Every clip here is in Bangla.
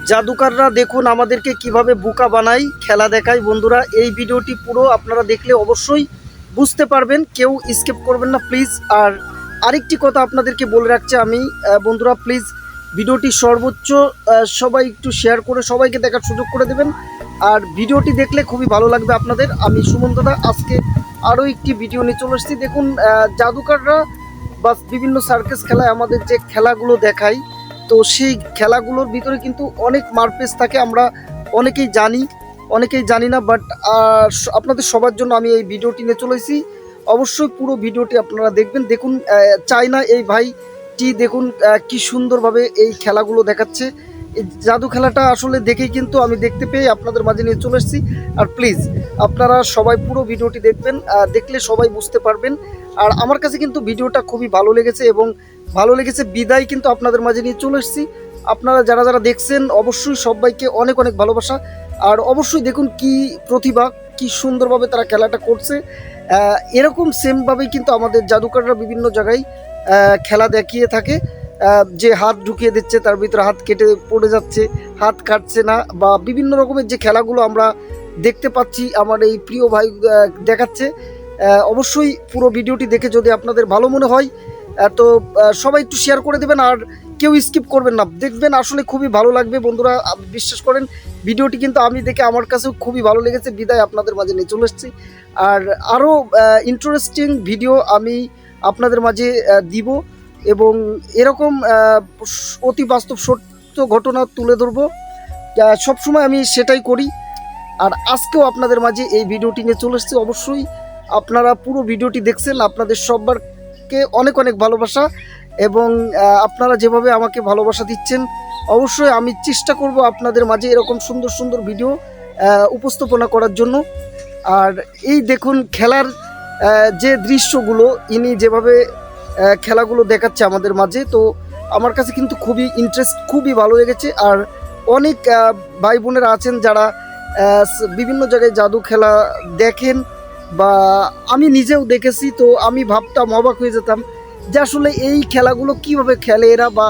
জাদুকাররা দেখুন আমাদেরকে কিভাবে বোকা বানায়, খেলা দেখায়। বন্ধুরা, এই ভিডিওটি পুরো আপনারা দেখলে অবশ্যই বুঝতে পারবেন, কেউ স্কিপ করবেন না প্লিজ। আর আরেকটি কথা আপনাদেরকে বলে রাখছি আমি, বন্ধুরা প্লিজ ভিডিওটি সর্বোচ্চ সবাই একটু শেয়ার করে সবাইকে দেখার সুযোগ করে দেবেন। আর ভিডিওটি দেখলে খুবই ভালো লাগবে আপনাদের। আমি সুমন দাদা আজকে আরও একটি ভিডিও নিয়ে চলে এসেছি। দেখুন জাদুকাররা বা বিভিন্ন সার্কাস খেলায় আমাদের যে খেলাগুলো দেখায়, তো সেই খেলাগুলোর ভিতরে কিন্তু অনেক মারপেস থাকে, আমরা অনেকেই জানি না। বাট আপনাদের সবার জন্য আমি এই ভিডিওটি নিয়ে চলে এসেছি। অবশ্যই পুরো ভিডিওটি আপনারা দেখবেন। দেখুন চায়না এই ভাইটি দেখুন কি সুন্দরভাবে এই খেলাগুলো দেখাচ্ছে। এই জাদু খেলাটা আসলে দেখেই কিন্তু আমি দেখতে পেয়ে আপনাদের মাঝে নিয়ে চলে এসেছি। আর প্লিজ আপনারা সবাই পুরো ভিডিওটি দেখবেন, দেখলে সবাই বুঝতে পারবেন। আর আমার কাছে কিন্তু ভিডিওটা খুবই ভালো লেগেছে এবং ভালো লেগেছে বিদায় কিন্তু আপনাদের মাঝে নিয়ে চলে এসেছি। আপনারা যারা যারা দেখছেন অবশ্যই সবাইকে অনেক অনেক ভালোবাসা। আর অবশ্যই দেখুন কি প্রতিভা, কি সুন্দরভাবে তারা খেলাটা করছে। এরকম সেমভাবেই কিন্তু আমাদের জাদুকররা বিভিন্ন জায়গায় খেলা দেখিয়ে থাকে। যে হাত ঢুকিয়ে দিচ্ছে তার ভিতরে হাত কেটে পড়ে যাচ্ছে, হাত কাটছে না, বা বিভিন্ন রকমের যে খেলাগুলো আমরা দেখতে পাচ্ছি আমার এই প্রিয় ভাই দেখাচ্ছে। অবশ্যই পুরো ভিডিওটি দেখে যদি আপনাদের ভালো মনে হয় তো সবাই একটু শেয়ার করে দেবেন আর কেউ স্কিপ করবেন না, দেখবেন আসলে খুবই ভালো লাগবে। বন্ধুরা বিশ্বাস করেন ভিডিওটি কিন্তু আমি দেখে আমার কাছেও খুবই ভালো লেগেছে, বিদায় আপনাদের মাঝে নিয়ে চলে এসেছি। আর আরও ইন্টারেস্টিং ভিডিও আমি আপনাদের মাঝে দিব এবং এরকম অতি বাস্তব সত্য ঘটনা তুলে ধরবো। সবসময় আমি সেটাই করি। আর আজকেও আপনাদের মাঝে এই ভিডিওটি নিয়ে চলে এসেছি। অবশ্যই আপনারা পুরো ভিডিওটি দেখছেন, আপনাদের সবারকে অনেক অনেক ভালোবাসা। এবং আপনারা যেভাবে আমাকে ভালোবাসা দিচ্ছেন, অবশ্যই আমি চেষ্টা করব আপনাদের মাঝে এরকম সুন্দর সুন্দর ভিডিও উপস্থাপনা করার জন্য। আর এই দেখুন খেলার যে দৃশ্যগুলো ইনি যেভাবে খেলাগুলো দেখাচ্ছে আমাদের মাঝে, তো আমার কাছে কিন্তু খুবই ইন্টারেস্ট, খুবই ভালো লেগেছে। আর অনেক ভাই বোনেরা আছেন যারা বিভিন্ন জায়গায় জাদু খেলা দেখেন, বা আমি নিজেও দেখেছি। তো আমি ভাবতাম, অবাক হয়ে যেতাম যে আসলে এই খেলাগুলো কিভাবে খেলে এরা, বা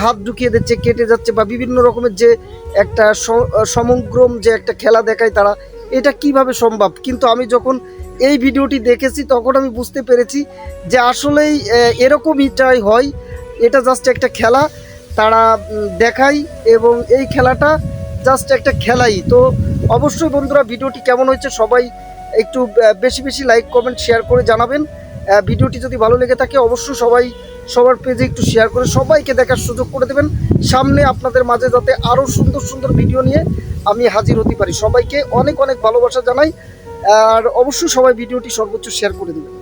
হাত ঢুকিয়ে দিচ্ছে কেটে যাচ্ছে, বা বিভিন্ন রকমের যে একটা সমগ্রম যে একটা খেলা দেখায় তারা, এটা কিভাবে সম্ভব। কিন্তু আমি যখন এই ভিডিওটি দেখেছি তখন আমি বুঝতে পেরেছি যে আসলেই এরকমইটাই হয়। এটা জাস্ট একটা খেলা তারা দেখায় এবং এই খেলাটা জাস্ট একটা খেলাই। তো অবশ্যই বন্ধুরা ভিডিওটি কেমন হয়েছে সবাই একটু বেশি বেশি লাইক কমেন্ট শেয়ার করে জানাবেন। ভিডিওটি যদি ভালো লেগে থাকে অবশ্যই সবাই সবার পেজে একটু শেয়ার করে সবাইকে দেখার সুযোগ করে দেবেন। সামনে আপনাদের মাঝে যাতে আরও সুন্দর সুন্দর ভিডিও নিয়ে আমি হাজির হতে পারি। সবাইকে অনেক অনেক ভালোবাসা জানাই। আর অবশ্যই সবাই ভিডিওটি সর্বোচ্চ শেয়ার করে দেবেন।